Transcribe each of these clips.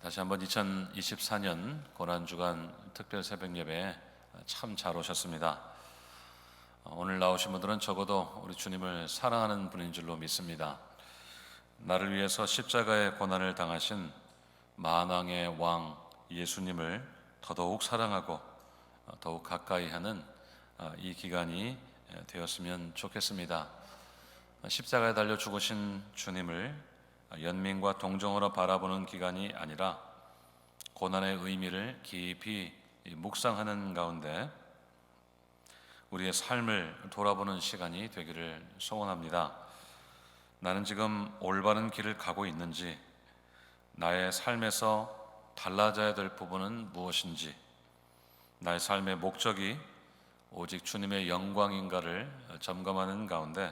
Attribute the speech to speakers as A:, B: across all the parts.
A: 다시 한번 2024년 고난주간 특별 새벽 예배에 참 잘 오셨습니다. 오늘 나오신 분들은 적어도 우리 주님을 사랑하는 분인 줄로 믿습니다. 나를 위해서 십자가의 고난을 당하신 만왕의 왕 예수님을 더더욱 사랑하고 더욱 가까이 하는 이 기간이 되었으면 좋겠습니다. 십자가에 달려 죽으신 주님을 연민과 동정으로 바라보는 기간이 아니라 고난의 의미를 깊이 묵상하는 가운데 우리의 삶을 돌아보는 시간이 되기를 소원합니다. 나는 지금 올바른 길을 가고 있는지, 나의 삶에서 달라져야 될 부분은 무엇인지, 나의 삶의 목적이 오직 주님의 영광인가를 점검하는 가운데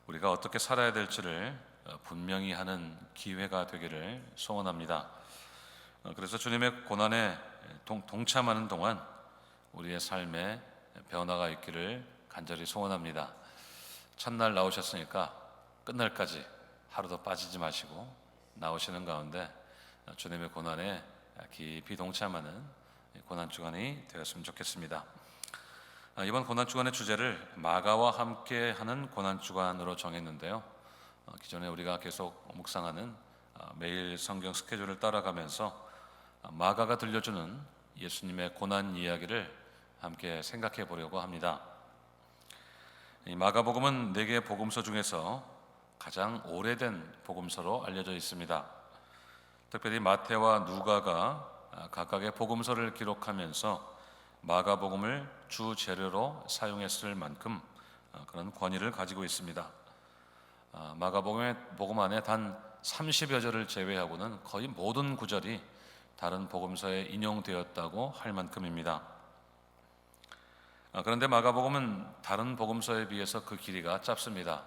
A: 우리가 어떻게 살아야 될지를 분명히 하는 기회가 되기를 소원합니다. 그래서 주님의 고난에 동참하는 동안 우리의 삶에 변화가 있기를 간절히 소원합니다. 첫날 나오셨으니까 끝날까지 하루도 빠지지 마시고 나오시는 가운데 주님의 고난에 깊이 동참하는 고난주간이 되었으면 좋겠습니다. 이번 고난주간의 주제를 마가와 함께하는 고난주간으로 정했는데요. 기존에 우리가 계속 묵상하는 매일 성경 스케줄을 따라가면서 마가가 들려주는 예수님의 고난 이야기를 함께 생각해 보려고 합니다. 이 마가복음은 4개의 복음서 중에서 가장 오래된 복음서로 알려져 있습니다. 특별히 마태와 누가가 각각의 복음서를 기록하면서 마가복음을 주 재료로 사용했을 만큼 그런 권위를 가지고 있습니다. 마가복음 안에 단 30여 절을 제외하고는 거의 모든 구절이 다른 복음서에 인용되었다고 할 만큼입니다. 그런데 마가복음은 다른 복음서에 비해서 그 길이가 짧습니다.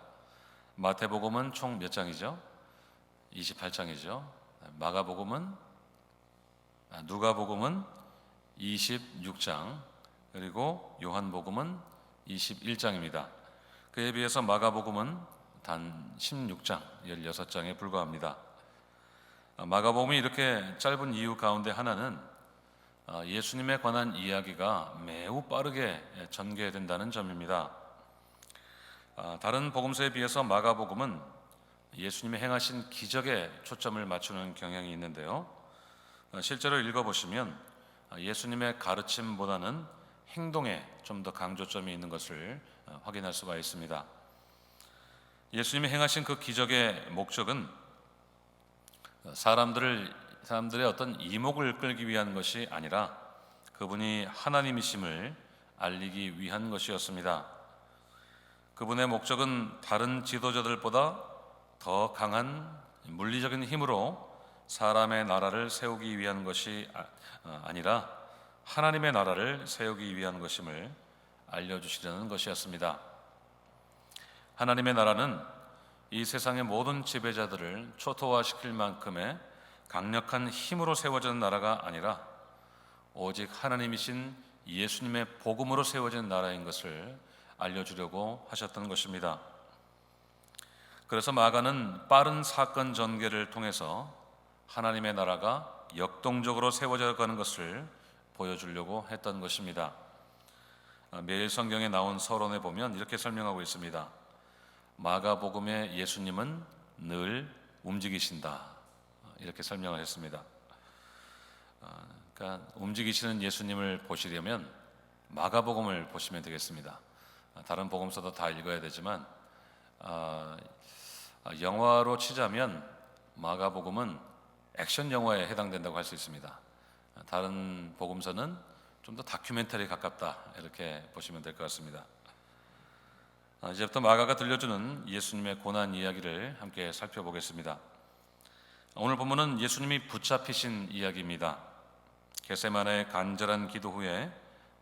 A: 마태복음은 총 몇 장이죠? 28장이죠. 누가복음은 26장, 그리고 요한복음은 21장입니다. 그에 비해서 마가복음은 단 16장, 16장에 불과합니다. 마가복음이 이렇게 짧은 이유 가운데 하나는 예수님에 관한 이야기가 매우 빠르게 전개된다는 점입니다. 다른 복음서에 비해서 마가복음은 예수님이 행하신 기적에 초점을 맞추는 경향이 있는데요. 실제로 읽어보시면 예수님의 가르침보다는 행동에 좀 더 강조점이 있는 것을 확인할 수가 있습니다. 예수님이 행하신 그 기적의 목적은 사람들의 어떤 이목을 끌기 위한 것이 아니라 그분이 하나님이심을 알리기 위한 것이었습니다. 그분의 목적은 다른 지도자들보다 더 강한 물리적인 힘으로 사람의 나라를 세우기 위한 것이 아니라 하나님의 나라를 세우기 위한 것임을 알려주시려는 것이었습니다. 하나님의 나라는 이 세상의 모든 지배자들을 초토화시킬 만큼의 강력한 힘으로 세워지는 나라가 아니라 오직 하나님이신 예수님의 복음으로 세워진 나라인 것을 알려주려고 하셨던 것입니다. 그래서 마가는 빠른 사건 전개를 통해서 하나님의 나라가 역동적으로 세워져 가는 것을 보여주려고 했던 것입니다. 매일 성경에 나온 서론에 보면 이렇게 설명하고 있습니다. 마가복음의 예수님은 늘 움직이신다, 이렇게 설명을 했습니다. 그러니까 움직이시는 예수님을 보시려면 마가복음을 보시면 되겠습니다. 다른 복음서도 다 읽어야 되지만 영화로 치자면 마가복음은 액션 영화에 해당된다고 할 수 있습니다. 다른 복음서는 좀 더 다큐멘터리에 가깝다, 이렇게 보시면 될 것 같습니다. 이제부터 마가가 들려주는 예수님의 고난 이야기를 함께 살펴보겠습니다. 오늘 본문은 예수님이 붙잡히신 이야기입니다. 겟세마네의 간절한 기도 후에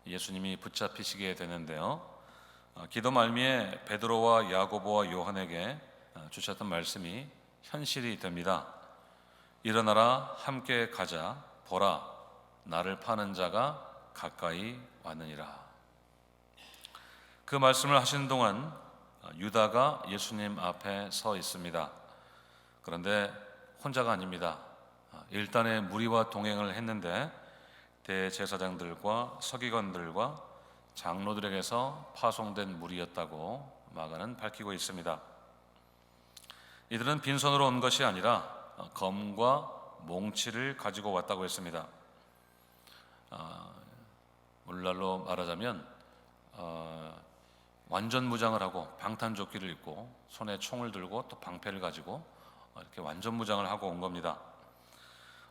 A: 예수님이 붙잡히시게 되는데요. 기도 말미에 베드로와 야고보와 요한에게 주셨던 말씀이 현실이 됩니다. 일어나라, 함께 가자. 보라, 나를 파는 자가 가까이 왔느니라. 그 말씀을 하시는 동안 유다가 예수님 앞에 서 있습니다. 그런데 혼자가 아닙니다. 일단의 무리와 동행을 했는데 대제사장들과 서기관들과 장로들에게서 파송된 무리였다고 마가는 밝히고 있습니다. 이들은 빈손으로 온 것이 아니라 검과 몽치를 가지고 왔다고 했습니다. 오늘날로 말하자면 완전 무장을 하고 방탄조끼를 입고 손에 총을 들고 또 방패를 가지고 이렇게 완전 무장을 하고 온 겁니다.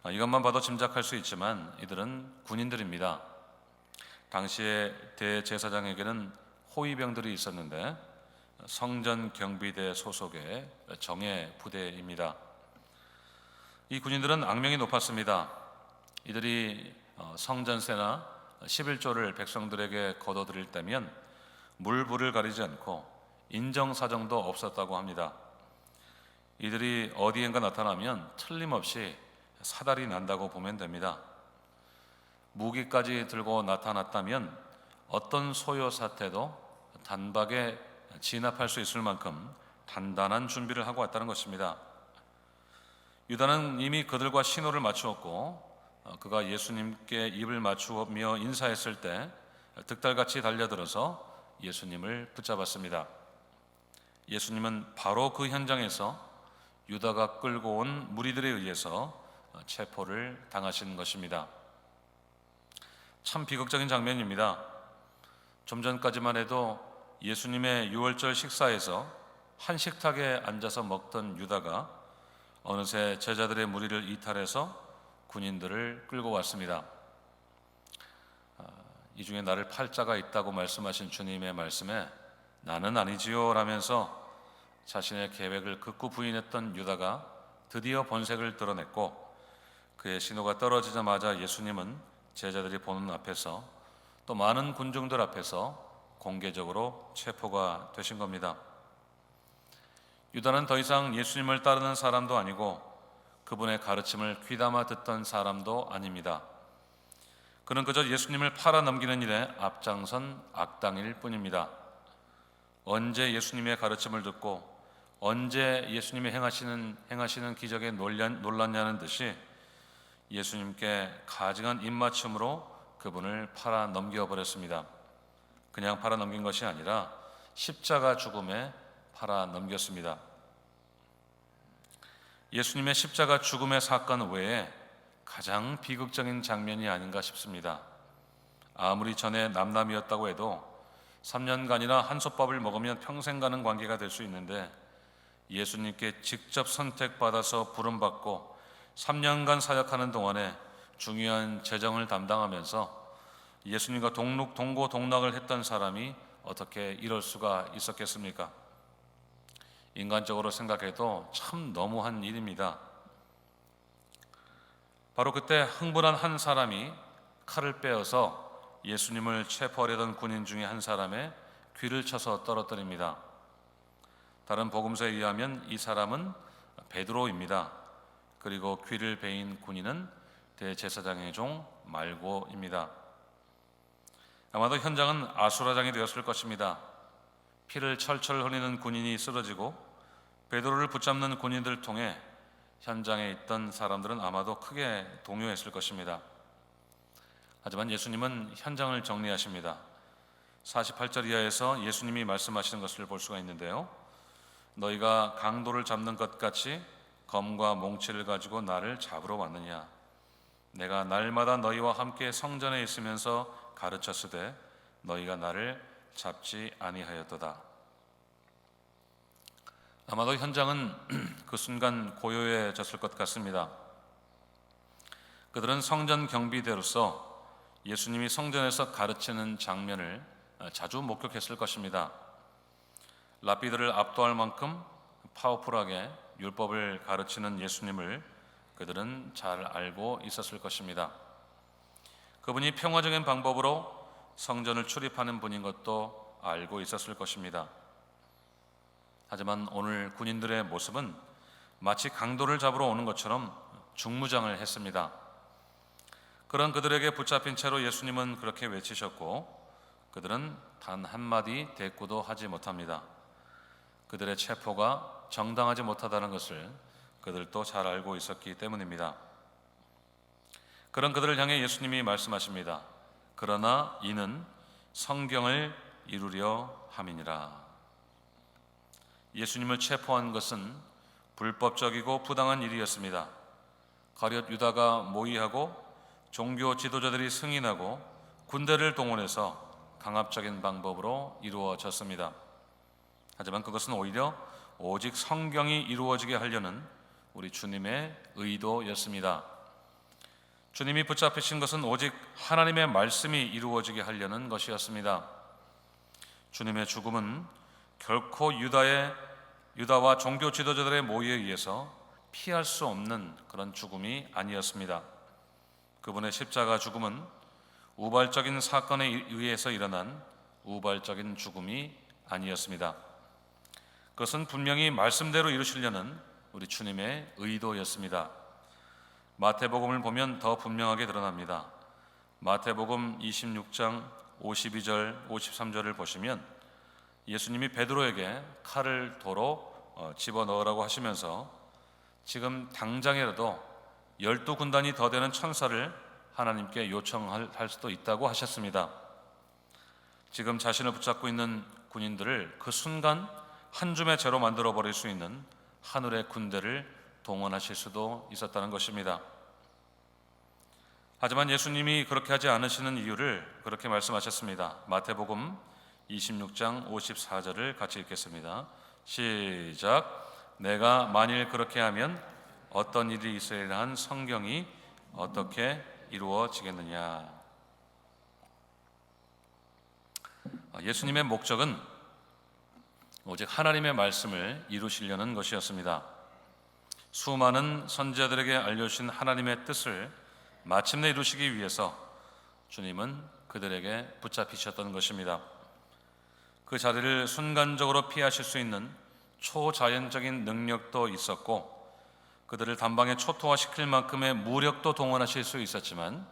A: 이것만 봐도 짐작할 수 있지만 이들은 군인들입니다. 당시에 대제사장에게는 호위병들이 있었는데 성전 경비대 소속의 정예 부대입니다. 이 군인들은 악명이 높았습니다. 이들이 성전세나 11조를 백성들에게 거둬들일 때면 물불을 가리지 않고 인정사정도 없었다고 합니다. 이들이 어디엔가 나타나면 틀림없이 사달이 난다고 보면 됩니다. 무기까지 들고 나타났다면 어떤 소요 사태도 단박에 진압할 수 있을 만큼 단단한 준비를 하고 왔다는 것입니다. 유다는 이미 그들과 신호를 맞추었고 그가 예수님께 입을 맞추며 인사했을 때 득달같이 달려들어서 예수님을 붙잡았습니다. 예수님은 바로 그 현장에서 유다가 끌고 온 무리들에 의해서 체포를 당하신 것입니다. 참 비극적인 장면입니다. 좀 전까지만 해도 예수님의 유월절 식사에서 한 식탁에 앉아서 먹던 유다가 어느새 제자들의 무리를 이탈해서 군인들을 끌고 왔습니다. 이 중에 나를 팔 자가 있다고 말씀하신 주님의 말씀에 나는 아니지요 라면서 자신의 계획을 극구 부인했던 유다가 드디어 본색을 드러냈고 그의 신호가 떨어지자마자 예수님은 제자들이 보는 앞에서 또 많은 군중들 앞에서 공개적으로 체포가 되신 겁니다. 유다는 더 이상 예수님을 따르는 사람도 아니고 그분의 가르침을 귀담아 듣던 사람도 아닙니다. 그는 그저 예수님을 팔아넘기는 일에 앞장선 악당일 뿐입니다. 언제 예수님의 가르침을 듣고 언제 예수님이 행하시는 기적에 놀랐냐는 듯이 예수님께 가증한 입맞춤으로 그분을 팔아넘겨 버렸습니다. 그냥 팔아넘긴 것이 아니라 십자가 죽음에 팔아넘겼습니다. 예수님의 십자가 죽음의 사건 외에 가장 비극적인 장면이 아닌가 싶습니다. 아무리 전에 남남이었다고 해도 3년간이나 한솥밥을 먹으면 평생 가는 관계가 될 수 있는데 예수님께 직접 선택받아서 부름받고 3년간 사역하는 동안에 중요한 재정을 담당하면서 예수님과 동고동락을 했던 사람이 어떻게 이럴 수가 있었겠습니까? 인간적으로 생각해도 참 너무한 일입니다. 바로 그때 흥분한 한 사람이 칼을 빼어서 예수님을 체포하려던 군인 중에 한 사람의 귀를 쳐서 떨어뜨립니다. 다른 복음서에 의하면 이 사람은 베드로입니다. 그리고 귀를 베인 군인은 대제사장의 종 말고입니다. 아마도 현장은 아수라장이 되었을 것입니다. 피를 철철 흘리는 군인이 쓰러지고 베드로를 붙잡는 군인들을 통해 현장에 있던 사람들은 아마도 크게 동요했을 것입니다. 하지만 예수님은 현장을 정리하십니다. 48절 이하에서 예수님이 말씀하시는 것을 볼 수가 있는데요. 너희가 강도를 잡는 것 같이 검과 몽치를 가지고 나를 잡으러 왔느냐? 내가 날마다 너희와 함께 성전에 있으면서 가르쳤으되 너희가 나를 잡지 아니하였도다. 아마도 현장은 그 순간 고요해졌을 것 같습니다. 그들은 성전 경비대로서 예수님이 성전에서 가르치는 장면을 자주 목격했을 것입니다. 랍비들을 압도할 만큼 파워풀하게 율법을 가르치는 예수님을 그들은 잘 알고 있었을 것입니다. 그분이 평화적인 방법으로 성전을 출입하는 분인 것도 알고 있었을 것입니다. 하지만 오늘 군인들의 모습은 마치 강도를 잡으러 오는 것처럼 중무장을 했습니다. 그런 그들에게 붙잡힌 채로 예수님은 그렇게 외치셨고 그들은 단 한마디 대꾸도 하지 못합니다. 그들의 체포가 정당하지 못하다는 것을 그들도 잘 알고 있었기 때문입니다. 그런 그들을 향해 예수님이 말씀하십니다. 그러나 이는 성경을 이루려 함이니라. 예수님을 체포한 것은 불법적이고 부당한 일이었습니다. 가룟 유다가 모의하고 종교 지도자들이 승인하고 군대를 동원해서 강압적인 방법으로 이루어졌습니다. 하지만 그것은 오히려 오직 성경이 이루어지게 하려는 우리 주님의 의도였습니다. 주님이 붙잡히신 것은 오직 하나님의 말씀이 이루어지게 하려는 것이었습니다. 주님의 죽음은 결코 유다와 종교 지도자들의 모의에 의해서 피할 수 없는 그런 죽음이 아니었습니다. 그분의 십자가 죽음은 우발적인 사건에 의해서 일어난 우발적인 죽음이 아니었습니다. 그것은 분명히 말씀대로 이루시려는 우리 주님의 의도였습니다. 마태복음을 보면 더 분명하게 드러납니다. 마태복음 26장 52절 53절을 보시면 예수님이 베드로에게 칼을 도로 집어넣으라고 하시면서 지금 당장이라도 12군단이 더 되는 천사를 하나님께 요청할 수도 있다고 하셨습니다. 지금 자신을 붙잡고 있는 군인들을 그 순간 한 줌의 재로 만들어 버릴 수 있는 하늘의 군대를 동원하실 수도 있었다는 것입니다. 하지만 예수님이 그렇게 하지 않으시는 이유를 그렇게 말씀하셨습니다. 마태복음 26장 54절을 같이 읽겠습니다. 시작. 내가 만일 그렇게 하면 어떤 일이 있으리라 한 성경이 어떻게 이루어지겠느냐. 예수님의 목적은 오직 하나님의 말씀을 이루시려는 것이었습니다. 수많은 선지자들에게 알려주신 하나님의 뜻을 마침내 이루시기 위해서 주님은 그들에게 붙잡히셨던 것입니다. 그 자리를 순간적으로 피하실 수 있는 초자연적인 능력도 있었고 그들을 단방에 초토화시킬 만큼의 무력도 동원하실 수 있었지만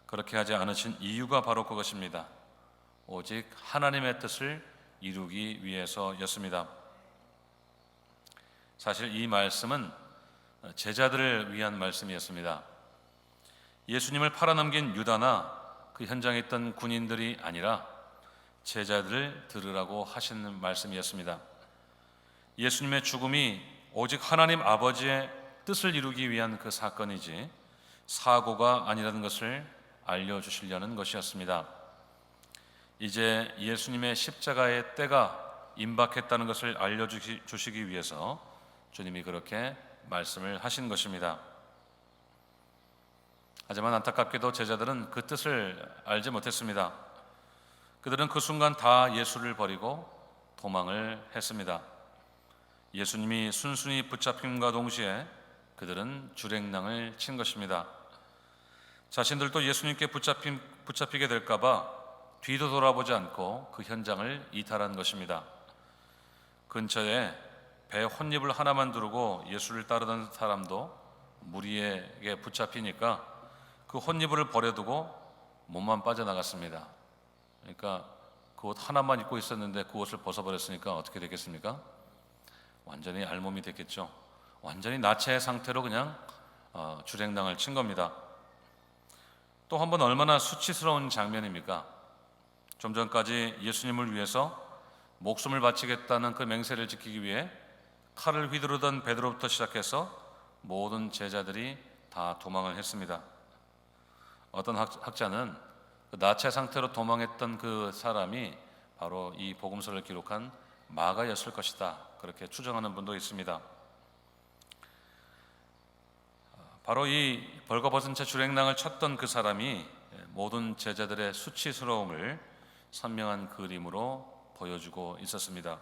A: 그렇게 하지 않으신 이유가 바로 그것입니다. 오직 하나님의 뜻을 이루기 위해서였습니다. 사실 이 말씀은 제자들을 위한 말씀이었습니다. 예수님을 팔아넘긴 유다나 그 현장에 있던 군인들이 아니라 제자들을 들으라고 하시는 말씀이었습니다. 예수님의 죽음이 오직 하나님 아버지의 뜻을 이루기 위한 그 사건이지 사고가 아니라는 것을 알려주시려는 것이었습니다. 이제 예수님의 십자가의 때가 임박했다는 것을 알려주시기 위해서 주님이 그렇게 말씀을 하신 것입니다. 하지만 안타깝게도 제자들은 그 뜻을 알지 못했습니다. 그들은 그 순간 다 예수를 버리고 도망을 했습니다. 예수님이 순순히 붙잡힘과 동시에 그들은 주랭랑을 친 것입니다. 자신들도 예수님께 붙잡히게 될까봐 뒤도 돌아보지 않고 그 현장을 이탈한 것입니다. 근처에 배 혼잎을 하나만 두르고 예수를 따르던 사람도 무리에게 붙잡히니까 그 혼잎을 버려두고 몸만 빠져나갔습니다. 그러니까 그 옷 하나만 입고 있었는데 그 옷을 벗어버렸으니까 어떻게 되겠습니까? 완전히 알몸이 됐겠죠. 완전히 나체 상태로 그냥 주랭랑을 친 겁니다. 또 한 번 얼마나 수치스러운 장면입니까? 좀 전까지 예수님을 위해서 목숨을 바치겠다는 그 맹세를 지키기 위해 칼을 휘두르던 베드로부터 시작해서 모든 제자들이 다 도망을 했습니다. 어떤 학자는 그 나체 상태로 도망했던 그 사람이 바로 이 복음서를 기록한 마가였을 것이다, 그렇게 추정하는 분도 있습니다. 바로 이 벌거벗은 채 주랭랑을 쳤던 그 사람이 모든 제자들의 수치스러움을 선명한 그림으로 보여주고 있었습니다.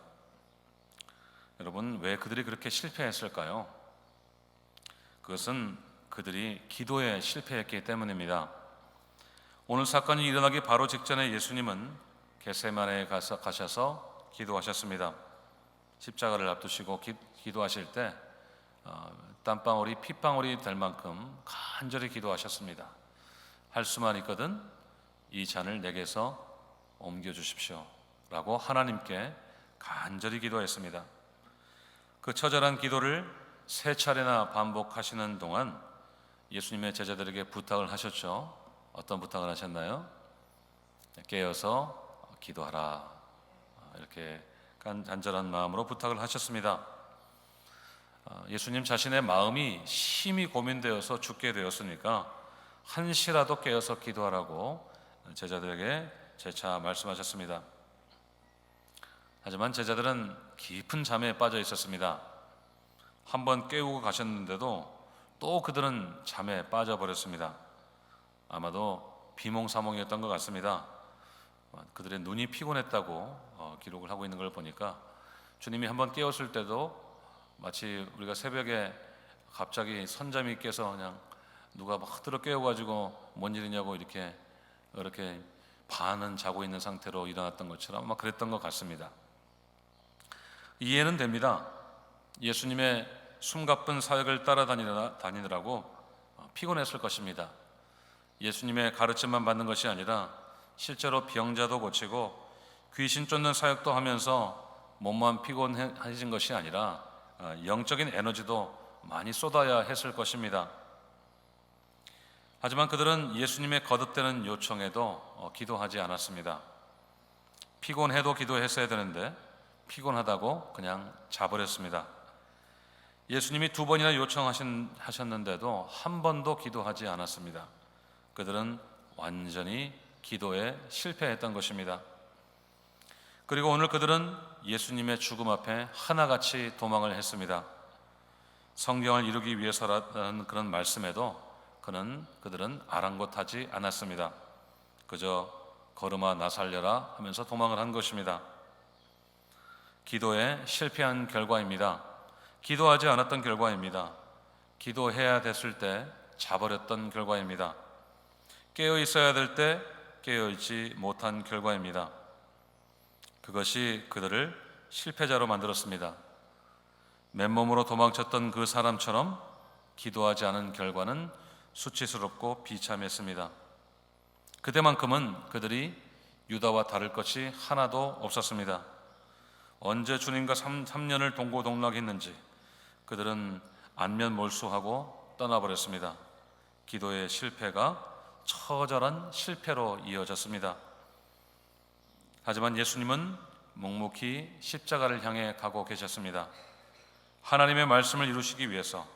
A: 여러분, 왜 그들이 그렇게 실패했을까요? 그것은 그들이 기도에 실패했기 때문입니다. 오늘 사건이 일어나기 바로 직전에 예수님은 겟세마네에 가셔서 기도하셨습니다. 십자가를 앞두시고 기도하실 때 땀방울이 핏방울이 될 만큼 간절히 기도하셨습니다. 할 수만 있거든 이 잔을 내게서 옮겨주십시오 라고 하나님께 간절히 기도했습니다. 그 처절한 기도를 3차례나 반복하시는 동안 예수님의 제자들에게 부탁을 하셨죠. 어떤 부탁을 하셨나요? 깨어서 기도하라. 이렇게 간절한 마음으로 부탁을 하셨습니다. 예수님 자신의 마음이 심히 고민되어서 죽게 되었으니까 한시라도 깨어서 기도하라고 제자들에게 재차 말씀하셨습니다. 하지만 제자들은 깊은 잠에 빠져 있었습니다. 한번 깨우고 가셨는데도 또 그들은 잠에 빠져버렸습니다. 아마도 비몽사몽이었던 것 같습니다. 그들의 눈이 피곤했다고 기록을 하고 있는 걸 보니까 주님이 한번 깨웠을 때도 마치 우리가 새벽에 갑자기 선잠이 깨서 그냥 누가 막 들어 깨워가지고 뭔 일이냐고 이렇게 반은 자고 있는 상태로 일어났던 것처럼 아마 그랬던 것 같습니다. 이해는 됩니다. 예수님의 숨가쁜 사역을 따라다니느라고 피곤했을 것입니다. 예수님의 가르침만 받는 것이 아니라 실제로 병자도 고치고 귀신 쫓는 사역도 하면서 몸만 피곤해진 것이 아니라 영적인 에너지도 많이 쏟아야 했을 것입니다. 하지만 그들은 예수님의 거듭되는 요청에도 기도하지 않았습니다. 피곤해도 기도했어야 되는데 피곤하다고 그냥 자버렸습니다. 예수님이 2번이나 요청하셨는데도 한 번도 기도하지 않았습니다. 그들은 완전히 기도에 실패했던 것입니다. 그리고 오늘 그들은 예수님의 죽음 앞에 하나같이 도망을 했습니다. 성경을 이루기 위해서라는 그런 말씀에도 그들은 아랑곳하지 않았습니다. 그저 걸음아 나 살려라 하면서 도망을 한 것입니다. 기도에 실패한 결과입니다. 기도하지 않았던 결과입니다. 기도해야 됐을 때 자버렸던 결과입니다. 깨어 있어야 될 때 깨어 있지 못한 결과입니다. 그것이 그들을 실패자로 만들었습니다. 맨몸으로 도망쳤던 그 사람처럼 기도하지 않은 결과는 수치스럽고 비참했습니다. 그때만큼은 그들이 유다와 다를 것이 하나도 없었습니다. 언제 주님과 3년을 동고동락했는지 그들은 안면몰수하고 떠나버렸습니다. 기도의 실패가 처절한 실패로 이어졌습니다. 하지만 예수님은 묵묵히 십자가를 향해 가고 계셨습니다. 하나님의 말씀을 이루시기 위해서,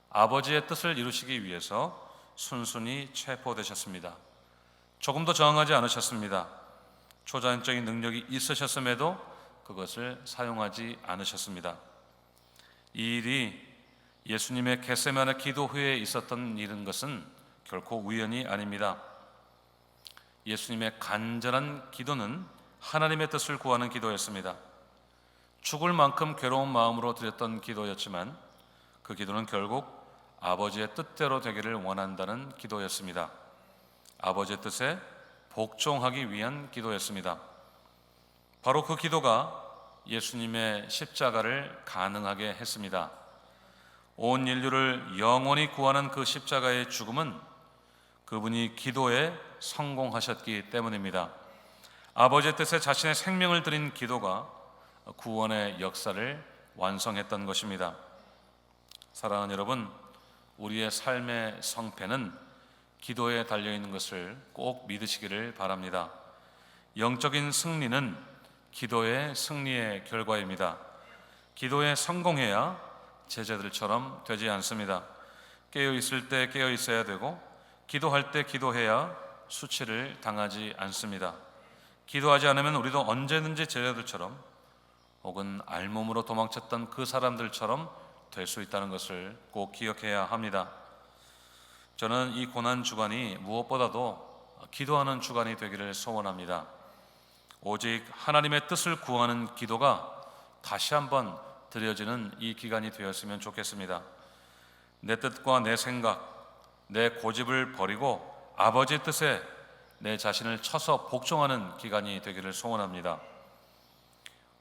A: 아버지의 뜻을 이루시기 위해서 순순히 체포되셨습니다. 조금도 저항하지 않으셨습니다. 초자연적인 능력이 있으셨음에도 그것을 사용하지 않으셨습니다. 이 일이 예수님의 겟세마네 기도 후에 있었던 일인 것은 결코 우연이 아닙니다. 예수님의 간절한 기도는 하나님의 뜻을 구하는 기도였습니다. 죽을 만큼 괴로운 마음으로 드렸던 기도였지만 그 기도는 결국 아버지의 뜻대로 되기를 원한다는 기도였습니다. 아버지의 뜻에 복종하기 위한 기도였습니다. 바로 그 기도가 예수님의 십자가를 가능하게 했습니다. 온 인류를 영원히 구하는 그 십자가의 죽음은 그분이 기도에 성공하셨기 때문입니다. 아버지의 뜻에 자신의 생명을 드린 기도가 구원의 역사를 완성했던 것입니다. 사랑하는 여러분, 우리의 삶의 성패는 기도에 달려있는 것을 꼭 믿으시기를 바랍니다. 영적인 승리는 기도의 승리의 결과입니다. 기도에 성공해야 제자들처럼 되지 않습니다. 깨어 있을 때 깨어 있어야 되고 기도할 때 기도해야 수치를 당하지 않습니다. 기도하지 않으면 우리도 언제든지 제자들처럼 혹은 알몸으로 도망쳤던 그 사람들처럼 될 수 있다는 것을 꼭 기억해야 합니다. 저는 이 고난 주간이 무엇보다도 기도하는 주간이 되기를 소원합니다. 오직 하나님의 뜻을 구하는 기도가 다시 한번 드려지는 이 기간이 되었으면 좋겠습니다. 내 뜻과 내 생각, 내 고집을 버리고 아버지의 뜻에 내 자신을 쳐서 복종하는 기간이 되기를 소원합니다.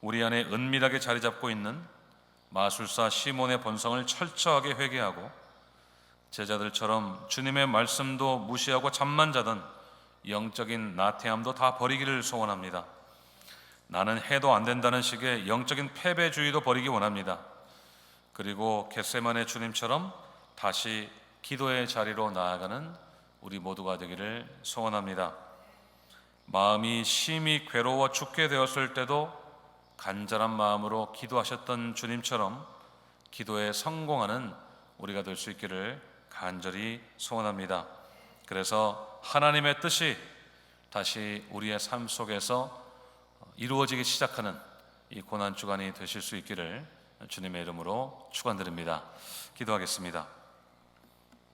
A: 우리 안에 은밀하게 자리 잡고 있는 마술사 시몬의 본성을 철저하게 회개하고 제자들처럼 주님의 말씀도 무시하고 잠만 자던 영적인 나태함도 다 버리기를 소원합니다. 나는 해도 안 된다는 식의 영적인 패배주의도 버리기 원합니다. 그리고 겟세마네 주님처럼 다시 기도의 자리로 나아가는 우리 모두가 되기를 소원합니다. 마음이 심히 괴로워 죽게 되었을 때도 간절한 마음으로 기도하셨던 주님처럼 기도에 성공하는 우리가 될 수 있기를 간절히 소원합니다. 그래서 하나님의 뜻이 다시 우리의 삶 속에서 이루어지기 시작하는 이 고난주간이 되실 수 있기를 주님의 이름으로 축원드립니다. 기도하겠습니다.